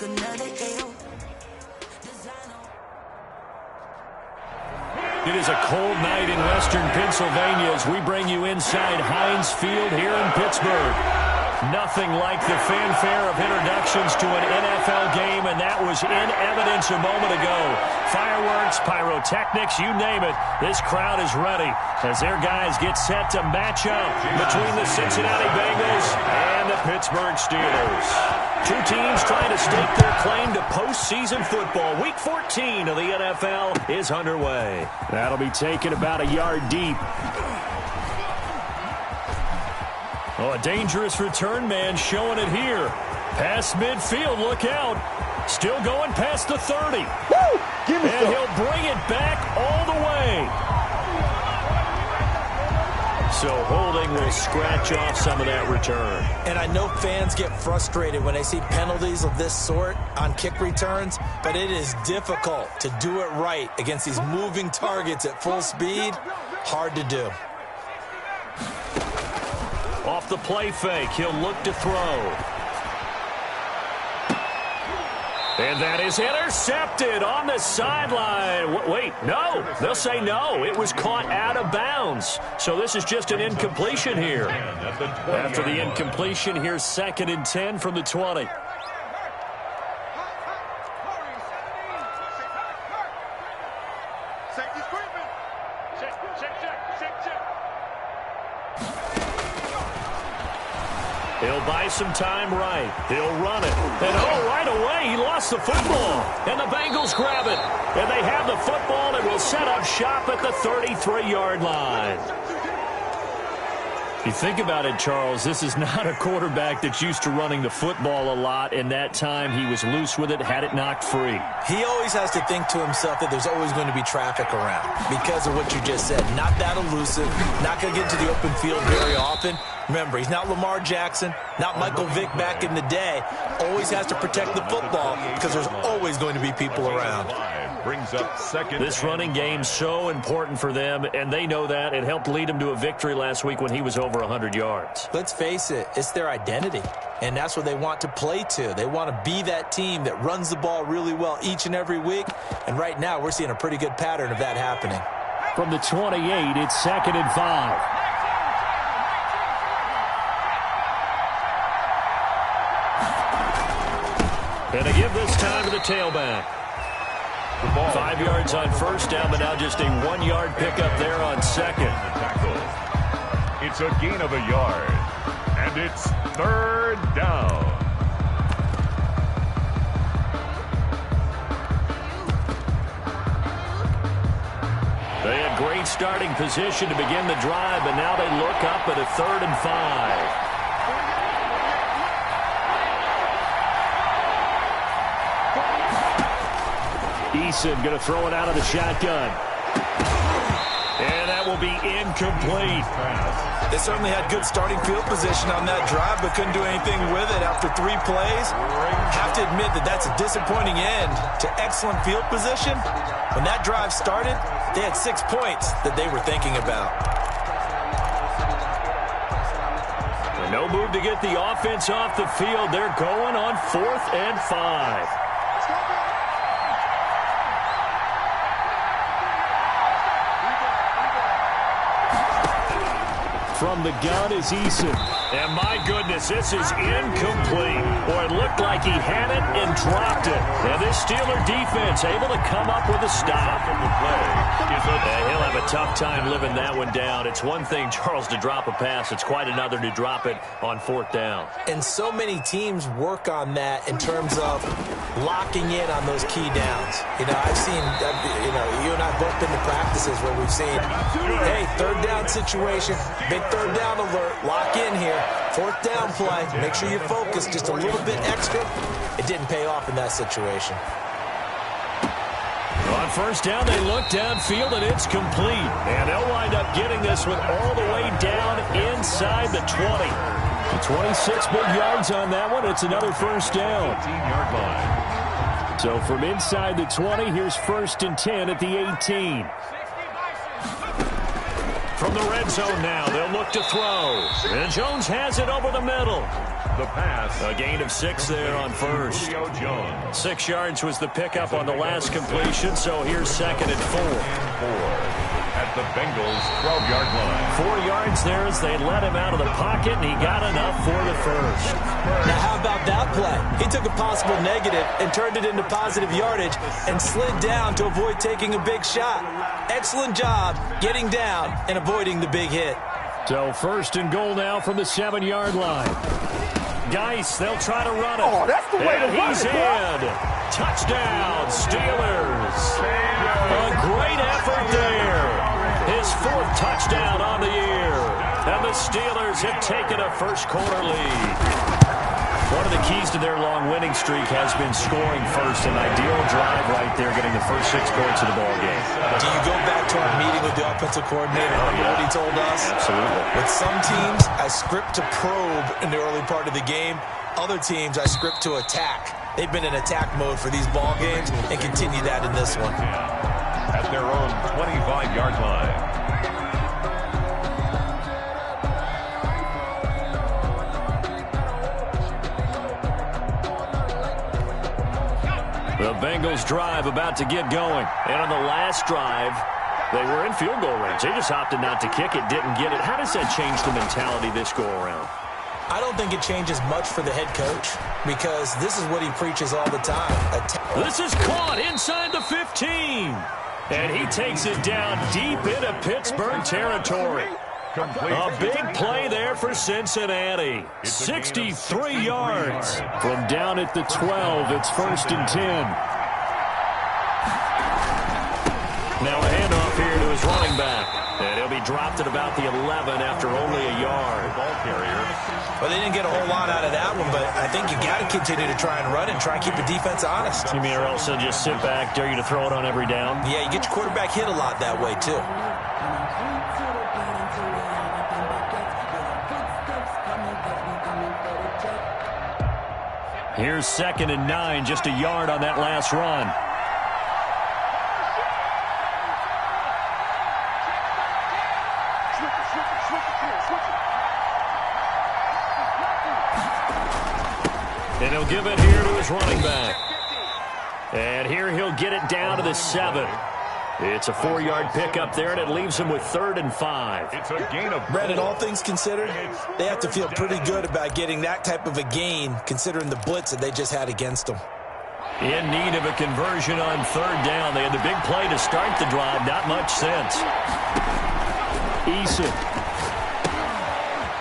It is a cold night in western Pennsylvania as we bring you inside Heinz Field here in Pittsburgh. Nothing like the fanfare of introductions to an NFL game, and that was in evidence a moment ago. Fireworks, pyrotechnics, you name it. This crowd is ready as their guys get set to match up between the Cincinnati Bengals and the Pittsburgh Steelers. Two teams trying to stake their claim to postseason football. Week 14 of the NFL is underway. That'll be taken about a yard deep. Oh, a dangerous return man showing it here. Past midfield, look out. Still going past the 30. Woo! Give me and he'll bring it back all the way. So holding will scratch off some of that return. And I know fans get frustrated when they see penalties of this sort on kick returns, but it is difficult to do it right against these moving targets at full speed. Hard to do. Off the play fake, he'll look to throw. And that is intercepted on the sideline. Wait, no. They'll say no. It was caught out of bounds. So this is just an incompletion here. After the incompletion, here's 2nd and 10 from the 20. He'll buy some time right. He'll run it. And oh, right away, he lost the football. And the Bengals grab it. And they have the football and will set up shop at the 33-yard line. You think about it, Charles, this is not a quarterback that's used to running the football a lot, and that time he was loose with it, had it knocked free. He always has to think to himself that there's always going to be traffic around because of what you just said. Not that elusive, not going to get to the open field very often. Remember, he's not Lamar Jackson, not Michael Vick back in the day. Always has to protect the football because there's always going to be people around. Brings up second. This running game's so important for them, and they know that. It helped lead them to a victory last week when he was over 100 yards. Let's face it, it's their identity, and that's what they want to play to. They want to be that team that runs the ball really well each and every week, and right now we're seeing a pretty good pattern of that happening. From the 28, it's 2nd and 5. And they give this time to the tailback. 5 yards on first down, but now just a 1-yard pickup there on second. It's a gain of a yard, and it's 3rd down. They had great starting position to begin the drive, but now they look up at a 3rd and 5. Geesauce going to throw it out of the shotgun. And that will be incomplete. They certainly had good starting field position on that drive, but couldn't do anything with it after 3 plays. Have to admit that that's a disappointing end to excellent field position. When that drive started, they had 6 points that they were thinking about. No move to get the offense off the field. They're going on 4th and 5. From the gun is Geesauce. And my goodness, this is incomplete. Boy, it looked like he had it and dropped it. And this Steeler defense able to come up with a stop. He'll have a tough time living that one down. It's one thing, Charles, to drop a pass. It's quite another to drop it on 4th down. And so many teams work on that in terms of locking in on those key downs. You know, I've seen, you and I both been to practices where we've seen, hey, 3rd down situation, big 3rd down alert, lock in here. 4th down play, make sure you're focused just a little bit extra. It didn't pay off in that situation. On 1st down, they look downfield, and it's complete. And they'll wind up getting this one all the way down inside the 20. 26 big yards on that one. It's another 1st down. 18-yard line. So from inside the 20, here's 1st and 10 at the 18. From the red zone now, they'll look to throw. And Jones has it over the middle. The pass. A gain of 6 there on first. 6 yards was the pickup on the last completion, so here's second and 4. At the Bengals' 12-yard line. 4 yards there as they let him out of the pocket, and he got enough for the first. Now, how about that play? He took a possible negative and turned it into positive yardage and slid down to avoid taking a big shot. Excellent job getting down and avoiding the big hit. So first and goal now from the 7-yard line. Geesauce, they'll try to run it. Oh, that's the way to run he's it, in. Touchdown, Steelers. A great effort there. His 4th touchdown on the year. And the Steelers have taken a first-quarter lead. One of the keys to their long winning streak has been scoring first. An ideal drive right there, getting the first 6 points of the ball game. Do you go back to our meeting with the offensive coordinator? Remember what he told us? Absolutely. With some teams, I script to probe in the early part of the game. Other teams, I script to attack. They've been in attack mode for these ball games and continue that in this one. At their own 25-yard line. The Bengals drive about to get going. And on the last drive, they were in field goal range. They just opted not to kick it, didn't get it. How does that change the mentality this go-around? I don't think it changes much for the head coach because this is what he preaches all the time. This is caught inside the 15. And he takes it down deep into Pittsburgh territory. A big play there for Cincinnati. 63 yards from down at the 12. It's first and 10. Now a handoff here to his running back. And he'll be dropped at about the 11 after only a yard. Ball carrier. Well, they didn't get a whole lot out of that one, but I think you got to continue to try and run and try and keep the defense honest. You mean or else they'll just sit back, dare you to throw it on every down? Yeah, you get your quarterback hit a lot that way, too. Here's second and 9, just a yard on that last run. And he'll give it here to his running back. And here he'll get it down to the 7. It's a 4-yard pickup there, and it leaves him with 3rd and 5. It's a gain of... Brandon, all things considered, they have to feel pretty good about getting that type of a gain, considering the blitz that they just had against them. In need of a conversion on 3rd down. They had the big play to start the drive. Not much sense. Geesauce.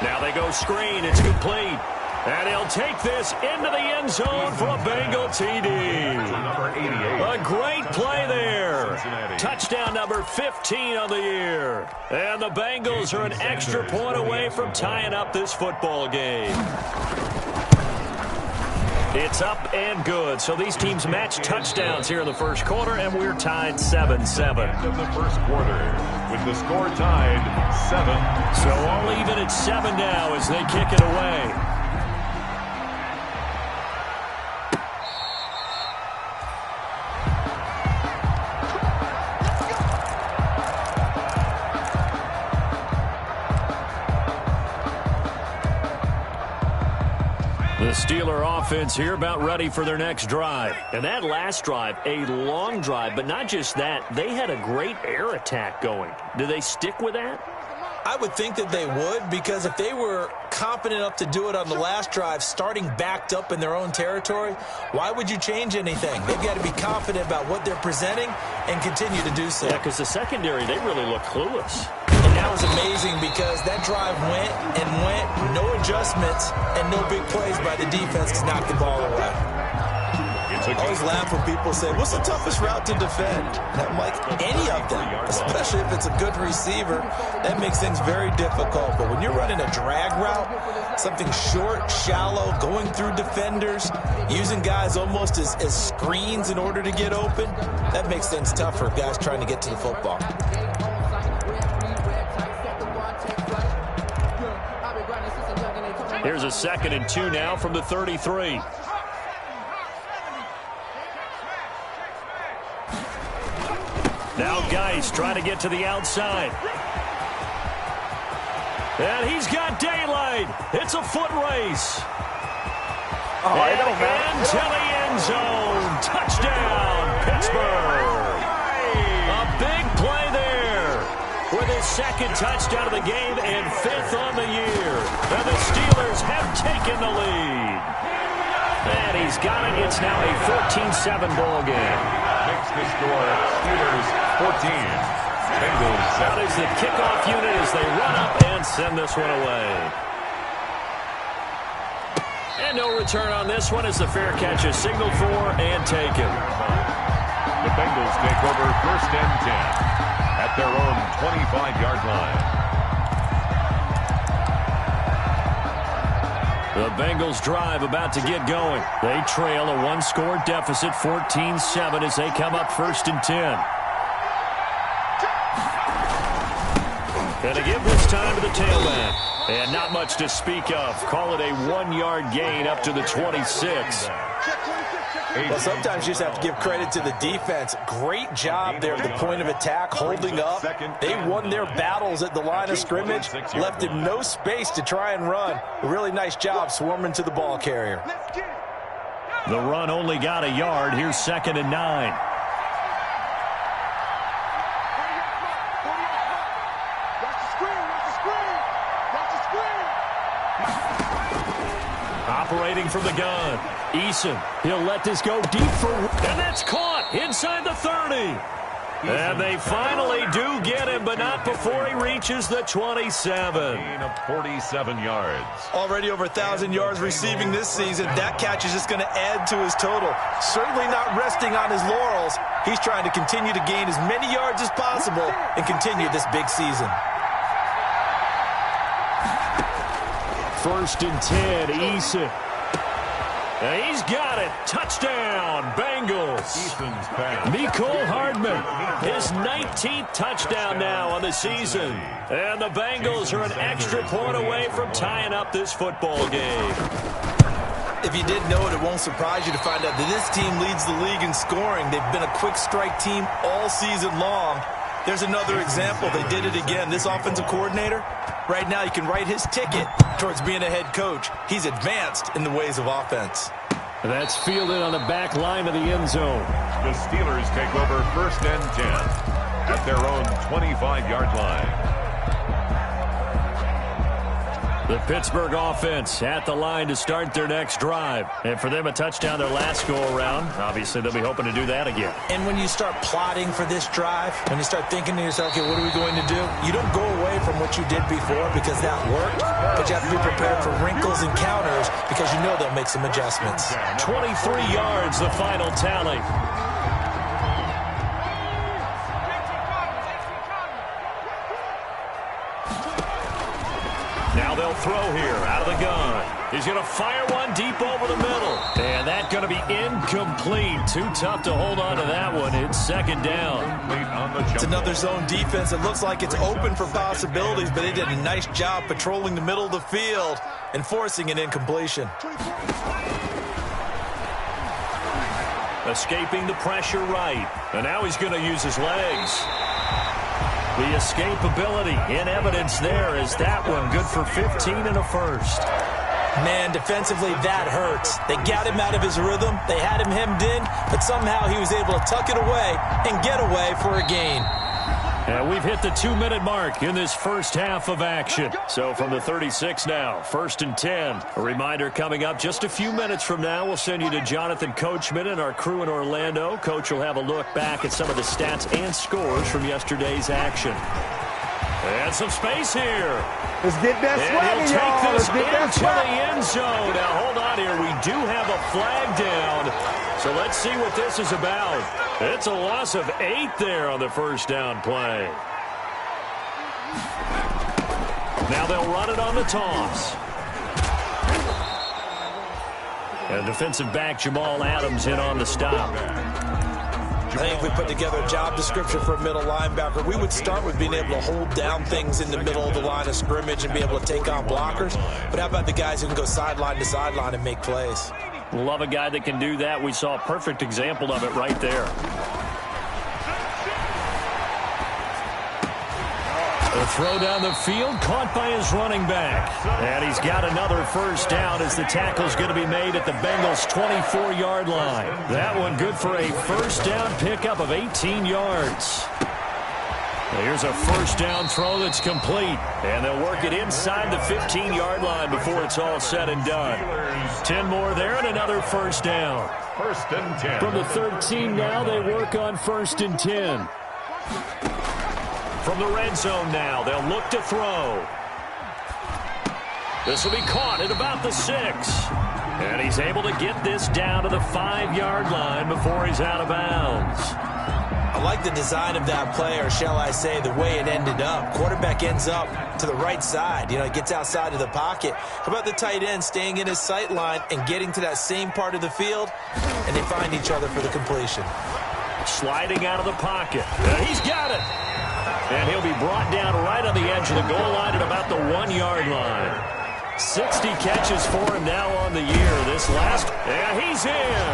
Now they go screen. It's complete. And he'll take this into the end zone for a Bengal TD. Number 88. A great play there. Touchdown number 15 on the year. And the Bengals are an extra point away from tying up this football game. It's up and good. So these teams match touchdowns here in the first quarter, and we're tied 7-7. End of the first quarter with the score tied 7. So all even at 7 now as they kick it away. The Steeler offense here about ready for their next drive. And that last drive, a long drive, but not just that. They had a great air attack going. Do they stick with that? I would think that they would, because if they were confident enough to do it on the last drive, starting backed up in their own territory, why would you change anything? They've got to be confident about what they're presenting and continue to do so. Yeah, because the secondary, they really look clueless. And that was amazing because that drive went and went, no adjustments, and no big plays by the defense to knock the ball away. I always laugh when people say, what's the toughest route to defend? And I'm like, any of them, especially if it's a good receiver, that makes things very difficult. But when you're running a drag route, something short, shallow, going through defenders, using guys almost as screens in order to get open, that makes things tough for guys trying to get to the football. Here's a 2nd and 2 now from the 33. Now Geisauce trying to get to the outside. And he's got daylight. It's a foot race. it don't matter. Into the end zone. Touchdown, Pittsburgh. A big play there with his second touchdown of the game and 5th on the year. And the Steelers have taken the lead. And he's got it. It's now a 14-7 ball game. Makes the score Steelers 14. Bengals 7. That is the kickoff unit as they run up and send this one away. And no return on this one as the fair catch is signaled for and taken. The Bengals take over 1st and 10 at their own 25-yard line. The Bengals drive about to get going. They trail a one-score deficit, 14-7, as they come up 1st and 10. And to give this time to the tailback. And not much to speak of. Call it a 1-yard gain up to the 26. Well, sometimes you just have to give credit to the defense. Great job there at the point of attack, holding up. They won their battles at the line of scrimmage, left him no space to try and run. A really nice job swarming to the ball carrier. The run only got a yard. Here's 2nd and 9. Operating from the gun. Eason, he'll let this go deep for... And that's caught inside the 30. And they finally do get him, but not before he reaches the 27. Gain of 47 yards. Already over 1,000 yards receiving this season. That catch is just going to add to his total. Certainly not resting on his laurels. He's trying to continue to gain as many yards as possible and continue this big season. 1st and 10, Eason. And he's got it. Touchdown, Bengals. Eason's pass. Mecole Hardman, his 19th touchdown now on the season. And the Bengals are an extra point away from tying up this football game. If you didn't know it, it won't surprise you to find out that this team leads the league in scoring. They've been a quick strike team all season long. There's another example. They did it again. This offensive coordinator, right now, you can write his ticket towards being a head coach. He's advanced in the ways of offense. That's fielded on the back line of the end zone. The Steelers take over 1st and 10 at their own 25-yard line. The Pittsburgh offense at the line to start their next drive. And for them, a touchdown their last go-around. Obviously, they'll be hoping to do that again. And when you start plotting for this drive, when you start thinking to yourself, okay, what are we going to do? You don't go away from what you did before because that worked, but you have to be prepared for wrinkles and counters because you know they'll make some adjustments. 23 yards, the final tally. Now they'll throw here out of the gun. He's going to fire one deep over the middle. And that's going to be incomplete. Too tough to hold on to that one. It's 2nd down. It's another zone defense. It looks like it's open for possibilities, but they did a nice job patrolling the middle of the field and forcing an incompletion. Escaping the pressure right. And now he's going to use his legs. The escapability in evidence there is that one good for 15 and a first. Man, defensively, that hurts. They got him out of his rhythm. They had him hemmed in, but somehow he was able to tuck it away and get away for a gain. And we've hit the 2-minute mark in this first half of action. So from the 36 now, 1st and 10. A reminder coming up just a few minutes from now. We'll send you to Jonathan Coachman and our crew in Orlando. Coach will have a look back at some of the stats and scores from yesterday's action. And some space here. Let's get that and swagger, y'all. he'll take this Let's get that into swagger. the end zone. Now, hold on here. We do have a flag down. So let's see what this is about. It's a loss of 8 there on the first down play. Now they'll run it on the toss. And defensive back Jamal Adams in on the stop. I think if we put together a job description for a middle linebacker, we would start with being able to hold down things in the middle of the line of scrimmage and be able to take on blockers. But how about the guys who can go sideline to sideline and make plays? Love a guy that can do that. We saw a perfect example of it right there. The throw down the field, caught by his running back. And he's got another first down as the tackle's going to be made at the Bengals' 24-yard line. That one good for a first down pickup of 18 yards. Here's a first down throw that's complete. And they'll work it inside the 15-yard line before it's all said and done. 10 more there and another first down. First and 10. From the 13 now, they work on first and 10. From the red zone now, they'll look to throw. This will be caught at about the 6. And he's able to get this down to the 5-yard line before he's out of bounds. I like the design of that play, or shall I say the way it ended up. Quarterback ends up to the right side. You know, he gets outside of the pocket. How about the tight end staying in his sight line and getting to that same part of the field, and they find each other for the completion. Sliding out of the pocket. He's got it. And he'll be brought down right on the edge of the goal line at about the 1-yard line. 60 catches for him now on the year. This last, and he's in.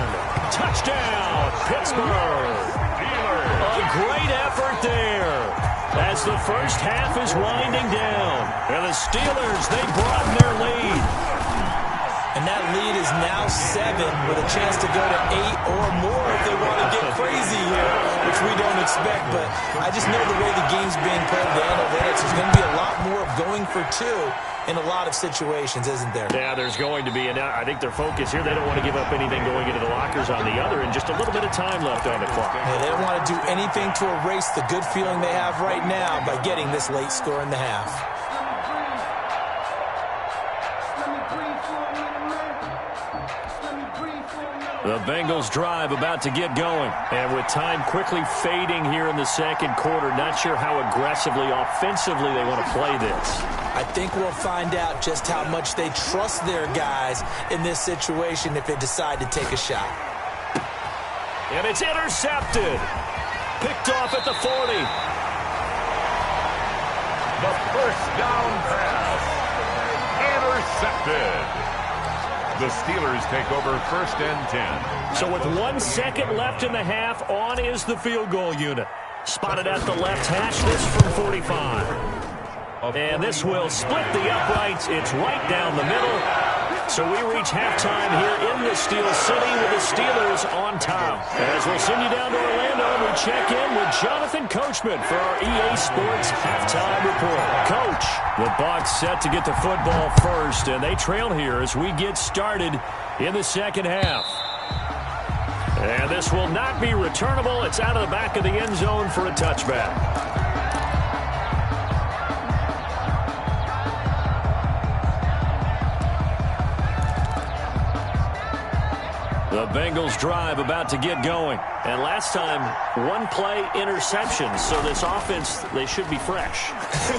Touchdown, Pittsburgh. A great effort there as the first half is winding down. And the Steelers, they broaden their lead. And that lead is now 7 with a chance to go to 8 or more if they want to get crazy here, which we don't expect. But I just know the way the game's being played, the analytics, there's going to be a lot more of going for 2 in a lot of situations, isn't there? Yeah, there's going to be. And I think their focus here, they don't want to give up anything going into the lockers on the other, and just a little bit of time left on the clock. Yeah, they don't want to do anything to erase the good feeling they have right now by getting this late score in the half. The Bengals drive about to get going. And with time quickly fading here in the second quarter, not sure how aggressively, offensively they want to play this. I think we'll find out just how much they trust their guys in this situation if they decide to take a shot. And it's intercepted. Picked off at the 40. The first down pass. Intercepted. The Steelers take over first and 10. So with 1 second left in the half, on is the field goal unit. Spotted at the left hash, this from 45. And this will split the uprights. It's right down the middle. So we reach halftime here in the Steel City with the Steelers on top. As we'll send you down to Orlando, we check in with Jonathan Coachman for our EA Sports Halftime Report. Coach, the Bucs set to get the football first, and they trail here as we get started in the second half. And this will not be returnable. It's out of the back of the end zone for a touchback. The Bengals drive about to get going. And last time, 1 play interception. So this offense, they should be fresh.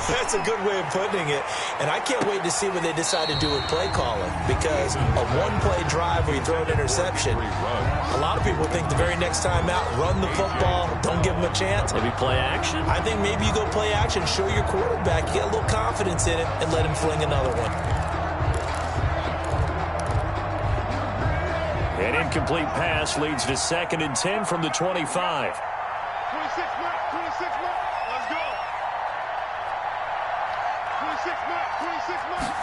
That's a good way of putting it. And I can't wait to see what they decide to do with play calling. Because a 1-play drive where you throw an interception, a lot of people think the very next time out, run the football, don't give them a chance. Maybe play action? I think maybe you go play action, show your quarterback, you get a little confidence in it, and let him fling another one. An incomplete pass leads to second and 10 from the 25. 26 Matt, 26 Matt, let's go. 26 Matt, 26 Matt.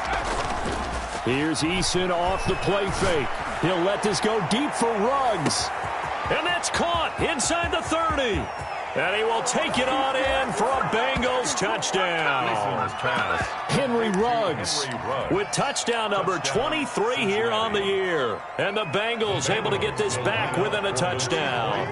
Here's Eason off the play fake. He'll let this go deep for Ruggs. And that's caught inside the 30. And he will take it on in for a Bengals touchdown. Henry Ruggs with touchdown number 23 here on the year. And the Bengals able to get this back within a touchdown.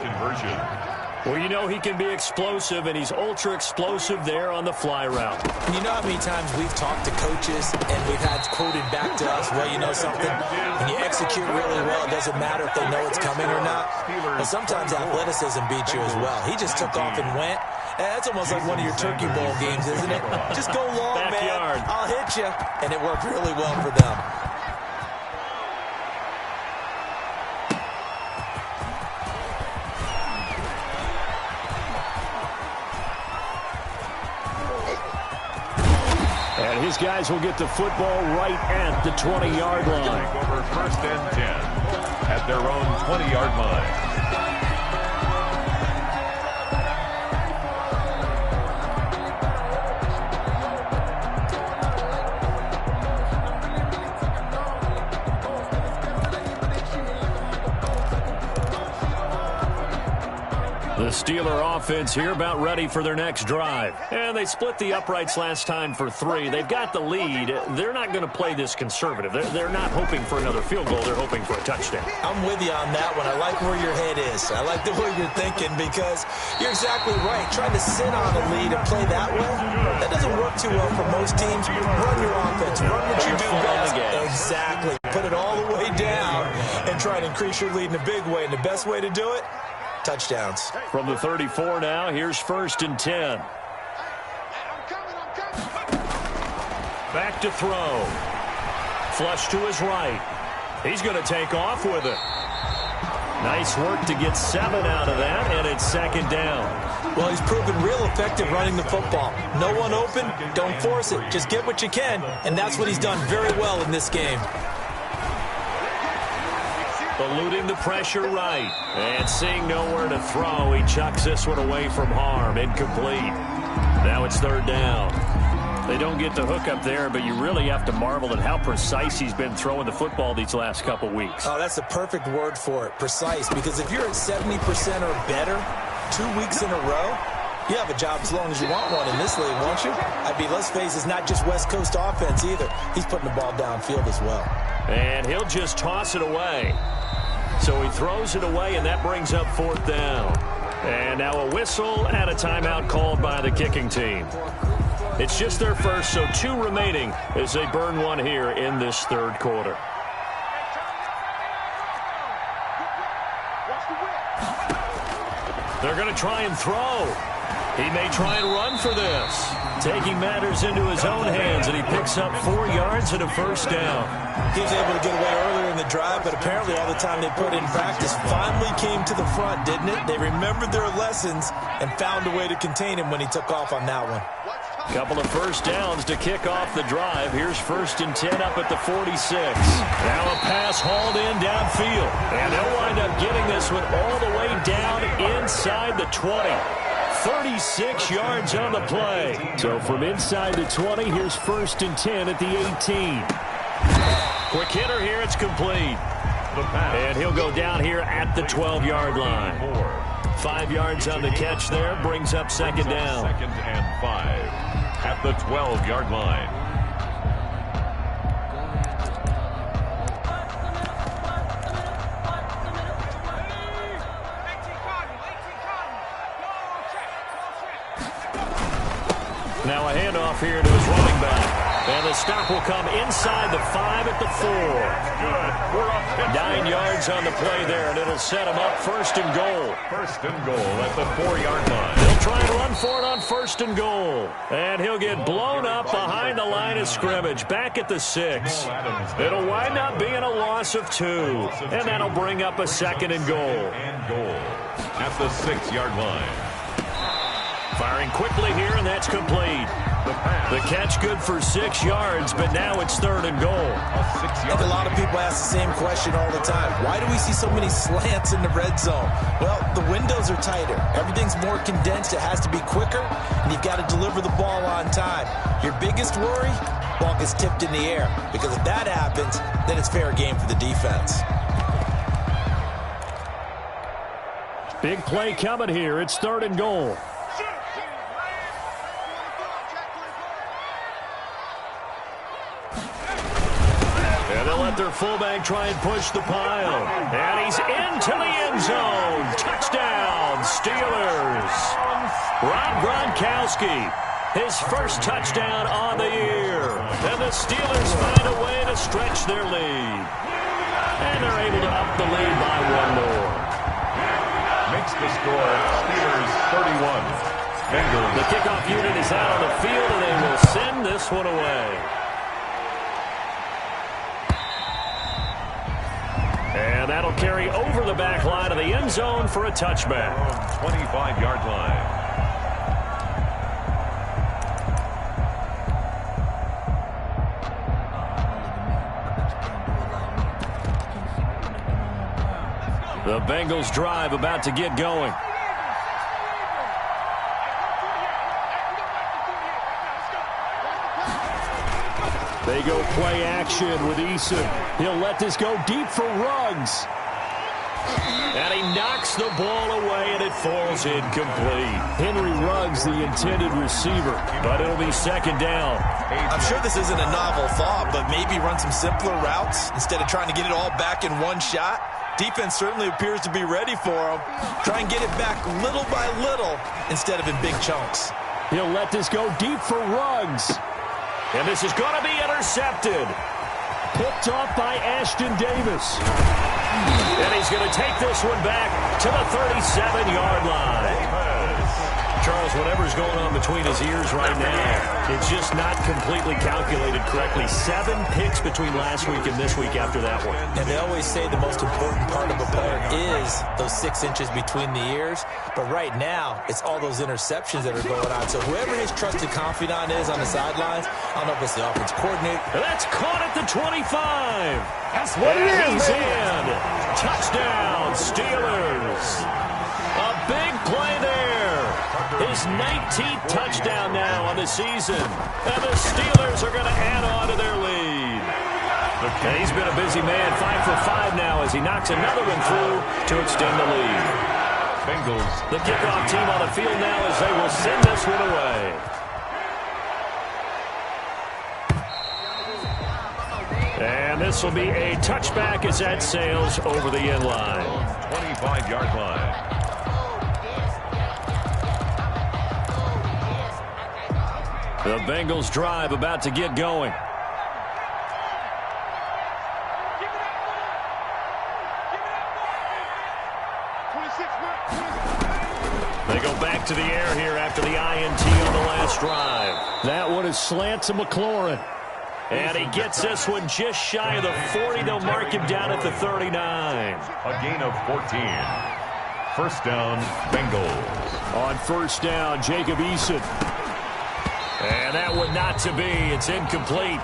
Well, you know he can be explosive, and he's ultra-explosive there on the fly route. You know how many times we've talked to coaches and we've had quoted back to us, well, you know something? When you execute really well, it doesn't matter if they know it's coming or not. But sometimes athleticism beats you as well. He just took off and went. That's almost like one of your Turkey Bowl games, isn't it? Just go long, Backyard. man. I'll hit you. And it worked really well for them. And his guys will get the football right at the 20-yard line. Take over first and 10 at their own 20-yard line. Steeler offense here about ready for their next drive. And they split the uprights last time for 3. They've got the lead. They're not going to play this conservative. They're not hoping for another field goal. They're hoping for a touchdown. I'm with you on that one. I like where your head is. I like the way you're thinking because you're exactly right. Trying to sit on a lead and play that way, that doesn't work too well for most teams. Run your offense. Run what you do best. Exactly. Put it all the way down and try to increase your lead in a big way. And the best way to do it, touchdowns. From the 34 now, here's 1st and 10. Back to throw. Flush to his right. He's going to take off with it. Nice work to get 7 out of that, and it's 2nd down. Well, he's proven real effective running the football. No one open, don't force it. Just get what you can, and that's what he's done very well in this game. Eluding the pressure right. And seeing nowhere to throw, he chucks this one away from harm. Incomplete. Now it's 3rd down. They don't get the hook up there, but you really have to marvel at how precise he's been throwing the football these last couple weeks. Oh, that's the perfect word for it, precise. Because if you're at 70% or better 2 weeks in a row, you have a job as long as you want one in this league, won't you? I mean, let's face it, it's not just West Coast offense either. He's putting the ball downfield as well. And he'll just toss it away. So he throws it away, and that brings up 4th down. And now a whistle and a timeout called by the kicking team. It's just their first, so 2 remaining as they burn one here in this 3rd quarter. They're going to try and throw. He may try and run for this. Taking matters into his own hands, and he picks up 4 yards and a 1st down. He was able to get away earlier in the drive, but apparently all the time they put in practice finally came to the front, didn't it? They remembered their lessons and found a way to contain him when he took off on that one. Couple of 1st downs to kick off the drive. Here's 1st and 10 up at the 46. Now a pass hauled in downfield. And they'll wind up getting this one all the way down inside the 20. 36 yards on the play. So from inside the 20, here's 1st and 10 at the 18. Quick hitter here, it's complete. And he'll go down here at the 12-yard line. 5 yards on the catch there, brings up 2nd down. 2nd and 5 at the 12-yard line. Now a handoff here to his running back. And the stop will come inside the 5 at the 4. Good. We're up 9 yards on the play there, and it'll set him up 1st and goal. 1st and goal at the 4-yard line. He'll try and run for it on 1st and goal. And he'll get blown up behind the line of scrimmage, back at the 6. It'll wind up being a loss of 2. And that'll bring up a 2nd and goal. At the 6-yard line. Firing quickly here, and that's complete. The catch good for 6 yards, but now it's 3rd and goal. I think a lot of people ask the same question all the time. Why do we see so many slants in the red zone? Well, the windows are tighter. Everything's more condensed. It has to be quicker, and you've got to deliver the ball on time. Your biggest worry? Ball gets tipped in the air, because if that happens, then it's fair game for the defense. Big play coming here. It's 3rd and goal. Let their fullback try and push the pile. And he's into the end zone. Touchdown, Steelers. Rob Gronkowski, his first touchdown on the year. And the Steelers find a way to stretch their lead. And they're able to up the lead by 1 more. Makes the score Steelers 31. Bengals. The kickoff unit is out on the field, and they will send this one away. And that'll carry over the back line of the end zone for a touchback. 25-yard line. The Bengals drive about to get going. They go play action with Eason. He'll let this go deep for Ruggs. And he knocks the ball away, and it falls incomplete. Henry Ruggs, the intended receiver, but it'll be second down. I'm sure this isn't a novel thought, but maybe run some simpler routes instead of trying to get it all back in one shot. Defense certainly appears to be ready for him. Try and get it back little by little instead of in big chunks. He'll let this go deep for Ruggs. And this is going to be intercepted. Picked off by Ashton Davis. And he's going to take this one back to the 37-yard line. Charles, whatever's going on between his ears right now, it's just not completely calculated correctly. 7 picks between last week and this week after that one. And they always say the most important part of a player is those 6 inches between the ears. But right now, it's all those interceptions that are going on. So whoever his trusted confidant is on the sidelines, I don't know if it's the offense coordinator. That's caught at the 25. That's what it is, He's man. in. Touchdown, Steelers. A big play there. His 19th touchdown now on the season. And the Steelers are going to add on to their lead. And he's been a busy man, 5 for 5 now as he knocks another one through to extend the lead. Bengals. The kickoff team on the field now as they will send this one away. And this will be a touchback as that sails over the end line. 25-yard line. The Bengals drive about to get going. They go back to the air here after the INT on the last drive. That one is slant to McLaurin. And he gets this one just shy of the 40. They'll mark him down at the 39. A gain of 14. First down, Bengals. On first down, Jacob Eason. And that one not to be. It's incomplete.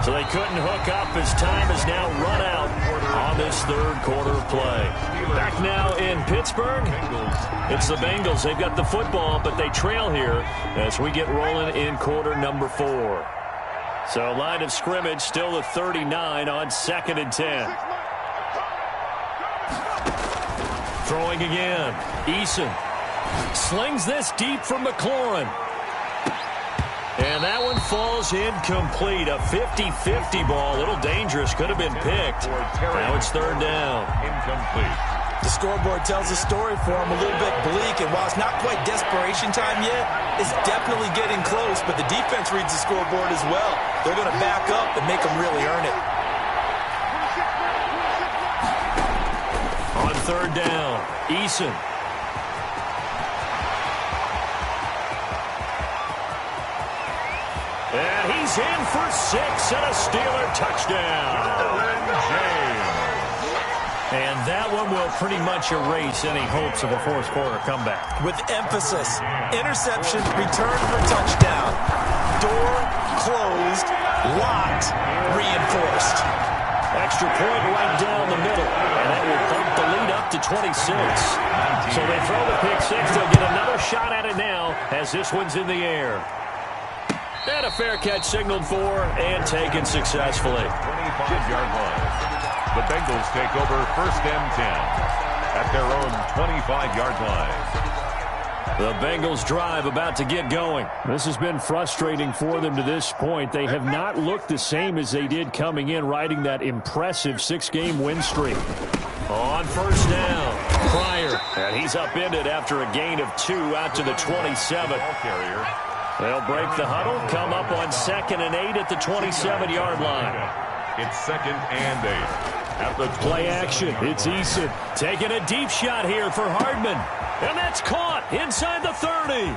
So they couldn't hook up as time is now run out on this third quarter of play. Back now in Pittsburgh, it's the Bengals. They've got the football, but they trail here as we get rolling in quarter number 4. So line of scrimmage still the 39 on 2nd and 10. Throwing again. Eason slings this deep for McLaurin. And that one falls incomplete. A 50-50 ball. A little dangerous. Could have been picked. Now it's third down. Incomplete. The scoreboard tells a story for him, a little bit bleak, and while it's not quite desperation time yet, it's definitely getting close, but the defense reads the scoreboard as well. They're going to back up and make them really earn it. On third down, Eason. And he's in for 6 and a Steeler touchdown. And that one will pretty much erase any hopes of a fourth quarter comeback. With emphasis, interception, return for touchdown. Door closed, locked, reinforced. Extra point right down the middle. And that will bump the lead up to 26. So they throw the pick 6. They'll get another shot at it now as this one's in the air. And a fair catch signaled for and taken successfully. 25-yard line. The Bengals take over first and 10 at their own 25-yard line. The Bengals drive about to get going. This has been frustrating for them to this point. They have not looked the same as they did coming in, riding that impressive 6-game win streak. On first down, Pryor. And he's upended after a gain of 2 out to the 27. They'll break the huddle, come up on 2nd and 8 at the 27-yard line. It's 2nd and 8. At the play action, it's Eason taking a deep shot here for Hardman. And that's caught inside the 30.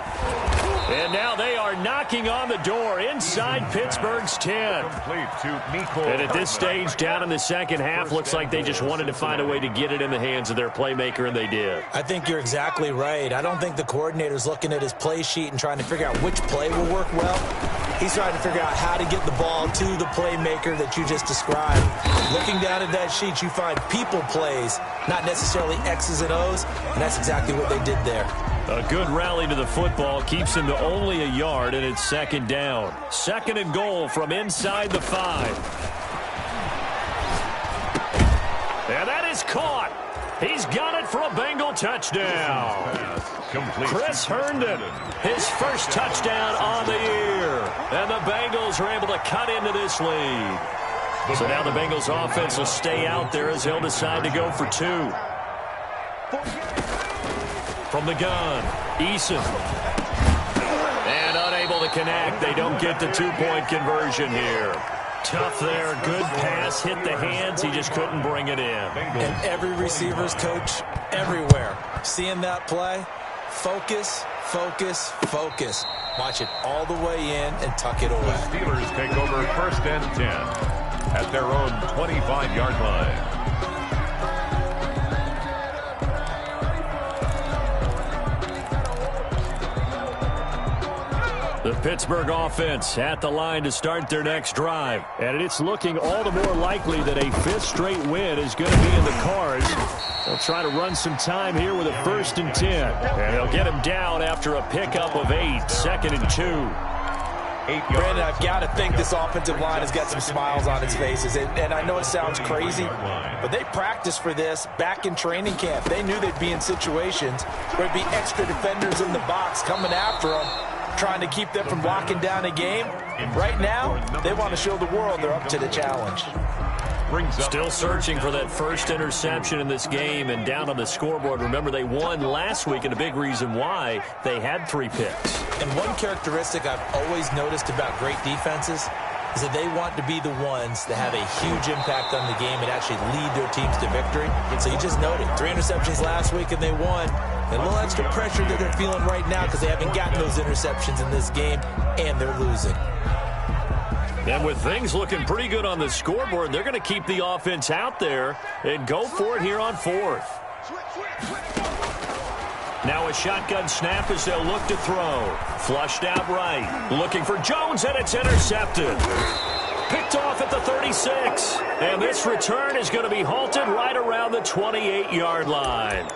And now they are knocking on the door inside Pittsburgh's 10. And at this stage, down in the second half, looks like they just wanted to find a way to get it in the hands of their playmaker, and they did. I think you're exactly right. I don't think the coordinator's looking at his play sheet and trying to figure out which play will work well. He's trying to figure out how to get the ball to the playmaker that you just described. Looking down at that sheet, you find people plays, not necessarily X's and O's, and that's exactly what they did there. A good rally to the football keeps him to only a yard, and it's 2nd down. 2nd and goal from inside the 5. And that is caught. He's got it for a Bengal touchdown. Chris Herndon, his first touchdown on the year. And the Bengals are able to cut into this lead. So now the Bengals offense will stay out there as they'll decide to go for 2. From the gun, Eason. And unable to connect. They don't get the 2-point conversion here. Tough there. Good pass. Hit the hands. He just couldn't bring it in. And every receiver's coach everywhere. Seeing that play, focus, focus, focus. Watch it all the way in and tuck it away. The Steelers take over 1st and 10 at their own 25-yard line. The Pittsburgh offense at the line to start their next drive. And it's looking all the more likely that a 5th straight win is going to be in the cards. They'll try to run some time here with a 1st and 10. And they'll get him down after a pickup of 8. 2nd and 2. Brandon, I've got to think this offensive line has got some smiles on its faces. And I know it sounds crazy, but they practiced for this back in training camp. They knew they'd be in situations where there'd be extra defenders in the box coming after them, trying to keep them from locking down a game. Right now, they want to show the world they're up to the challenge. Still searching for that first interception in this game and down on the scoreboard. Remember, they won last week, and a big reason why they had 3 picks. And one characteristic I've always noticed about great defenses is that they want to be the ones that have a huge impact on the game and actually lead their teams to victory. So you just noted 3 interceptions last week and they won. And a little extra pressure that they're feeling right now because they haven't gotten those interceptions in this game, and they're losing. And with things looking pretty good on the scoreboard, they're going to keep the offense out there and go for it here on 4th. Now a shotgun snap as they'll look to throw. Flushed out right. Looking for Jones, and it's intercepted. Picked off at the 36. And this return is going to be halted right around the 28-yard line.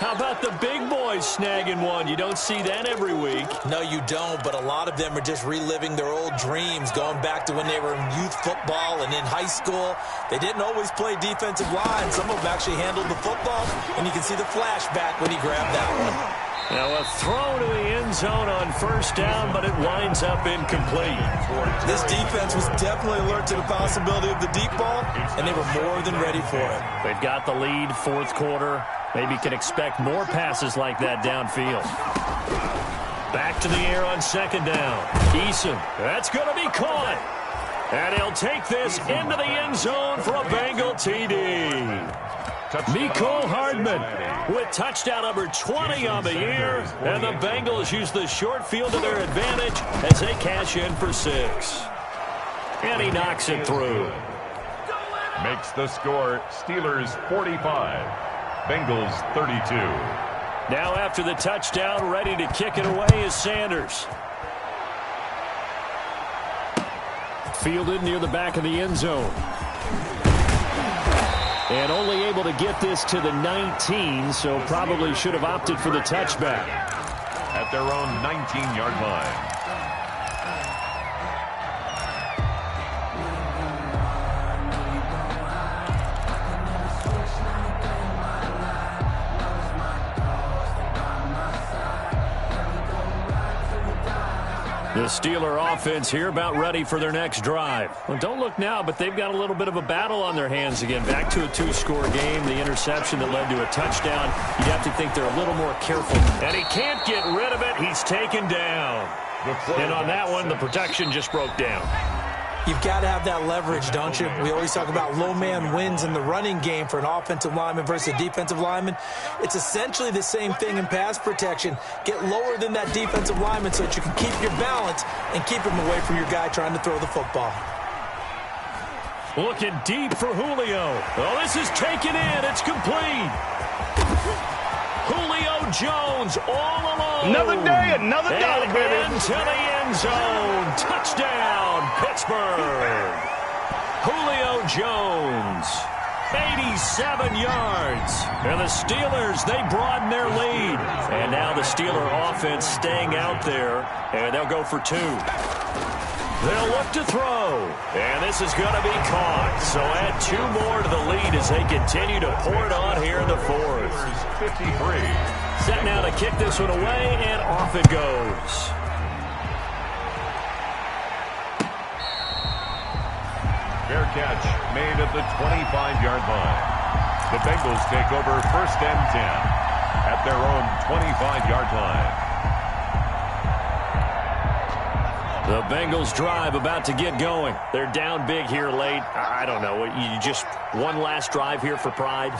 How about the big boys snagging one? You don't see that every week. No, you don't, but a lot of them are just reliving their old dreams, going back to when they were in youth football and in high school. They didn't always play defensive line. Some of them actually handled the football, and you can see the flashback when he grabbed that one. Now a throw to the end zone on 1st down, but it winds up incomplete. This defense was definitely alert to the possibility of the deep ball, and they were more than ready for it. They've got the lead, 4th quarter. Maybe can expect more passes like that downfield. Back to the air on 2nd down. Eason, that's going to be caught. And he'll take this into the end zone for a Bengal TD. Mecole Hardman with touchdown number 20 on the year. And the Bengals use the short field to their advantage as they cash in for 6. And he knocks it through. Makes the score Steelers 45. Bengals 32. Now after the touchdown, ready to kick it away is Sanders. Fielded near the back of the end zone. And only able to get this to the 19, so probably should have opted for the touchback. At their own 19-yard line. The Steeler offense here about ready for their next drive. Well, don't look now, but they've got a little bit of a battle on their hands again. Back to a 2-score game. The interception that led to a touchdown. You'd have to think they're a little more careful. And he can't get rid of it. He's taken down. And on that one, the protection just broke down. You've got to have that leverage, don't you? We always talk about low man wins in the running game for an offensive lineman versus a defensive lineman. It's essentially the same thing in pass protection. Get lower than that defensive lineman so that you can keep your balance and keep him away from your guy trying to throw the football. Looking deep for Julio. Oh, this is taken in. It's complete. Julio Jones all alone. Another day, another dollar, baby. Into the end zone. Touchdown, Pittsburgh. Julio Jones, 87 yards. And the Steelers, they broaden their lead. And now the Steeler offense staying out there, and they'll go for 2. They'll look to throw. And this is going to be caught. So add 2 more to the lead as they continue to pour it on here in the fourth. 53. Set now to kick this one away, and off it goes. Fair catch made at the 25-yard line. The Bengals take over 1st and 10 at their own 25-yard line. The Bengals drive about to get going. They're down big here late. I don't know. You just one last drive here for pride?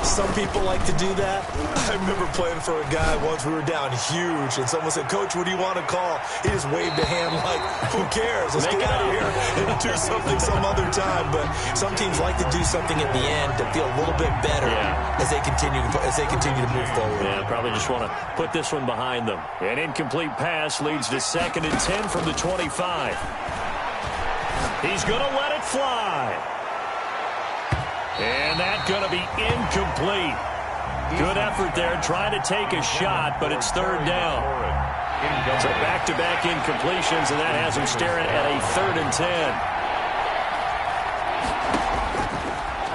Some people like to do that. I remember playing for a guy once. We were down huge, and someone said, "Coach, what do you want to call?" He just waved a hand like, "Who cares? Let's get out of here and do something some other time." But some teams like to do something at the end to feel a little bit better as they continue to move forward. Yeah, probably just want to put this one behind them. An incomplete pass leads to 2nd and 10 from the 25. He's going to let it fly. And that's going to be incomplete. Good effort there, trying to take a shot, but it's 3rd down. So back-to-back incompletions, and that has him staring at a 3rd and 10.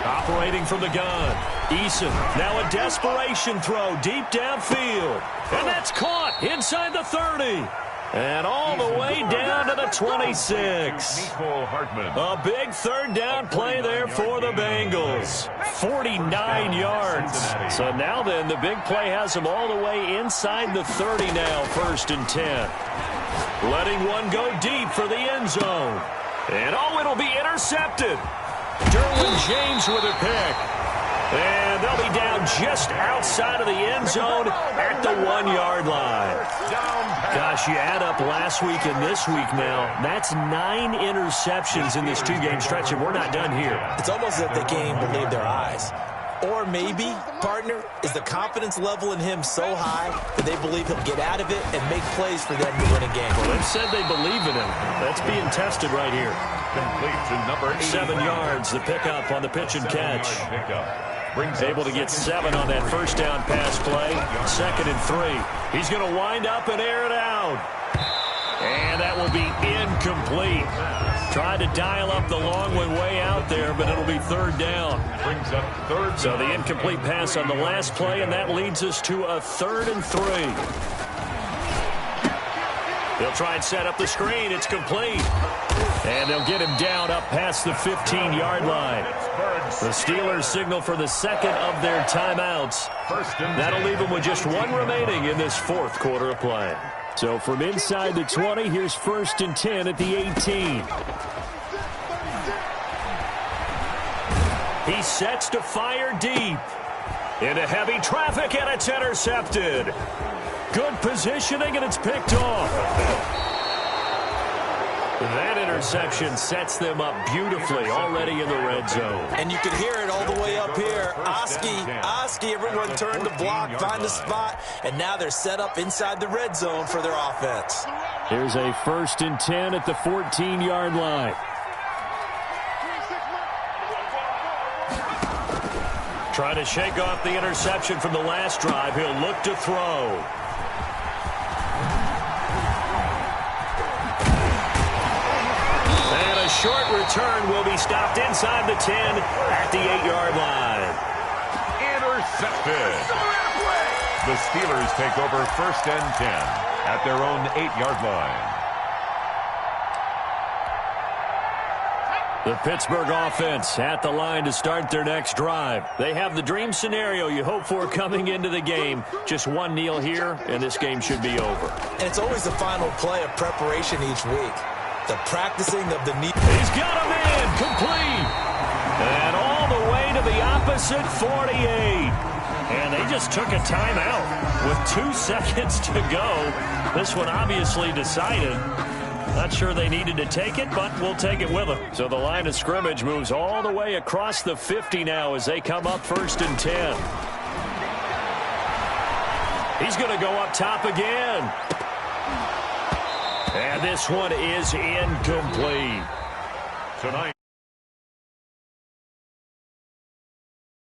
Operating from the gun. Geesauce, now a desperation throw deep downfield. And that's caught inside the 30. And all the way down to the 26. A big 3rd down play there for the Bengals. 49 yards. So now then, the big play has them all the way inside the 30 now, 1st and 10. Letting one go deep for the end zone. And it'll be intercepted. Derwin James with a pick. And they'll be down just outside of the end zone at the 1-yard line. Gosh, you add up last week and this week now, that's 9 interceptions in this 2-game stretch, and we're not done here. It's almost as if they can't even believe their eyes. Or maybe, partner, is the confidence level in him so high that they believe he'll get out of it and make plays for them to win a game. Well, they've said they believe in him. That's being tested right here. Complete to number 7 yards, the pickup on the pitch and catch. Able to get 7 on that 1st down pass play. 2nd and 3. He's going to wind up and air it out. And that will be incomplete. Tried to dial up the long way out there, but it'll be 3rd down. So the incomplete pass on the last play, and that leads us to a 3rd and 3. They'll try and set up the screen. It's complete. And they'll get him down up past the 15-yard line. The Steelers signal for the 2nd of their timeouts. That'll leave them with just 1 remaining in this 4th quarter of play. So from inside the 20, here's 1st and 10 at the 18. He sets to fire deep. Into heavy traffic, and it's intercepted. Good positioning, and it's picked off. That interception sets them up beautifully already in the red zone. And you can hear it all the way up here. Oski, everyone turned the block, find a spot, and now they're set up inside the red zone for their offense. Here's a 1st and 10 at the 14-yard line. Trying to shake off the interception from the last drive. He'll look to throw. And a short return will be stopped inside the 10 at the 8-yard line. Intercepted. The Steelers take over 1st and 10 at their own 8-yard line. The Pittsburgh offense at the line to start their next drive. They have the dream scenario you hope for coming into the game. Just 1 kneel here, and this game should be over. And it's always the final play of preparation each week. The practicing of the knee. He's got him in, complete. And all the way to the opposite 48. And they just took a timeout with 2 seconds to go. This one obviously decided. Not sure they needed to take it, but we'll take it with them. So the line of scrimmage moves all the way across the 50 now as they come up 1st and 10. He's going to go up top again. And this one is incomplete. Tonight.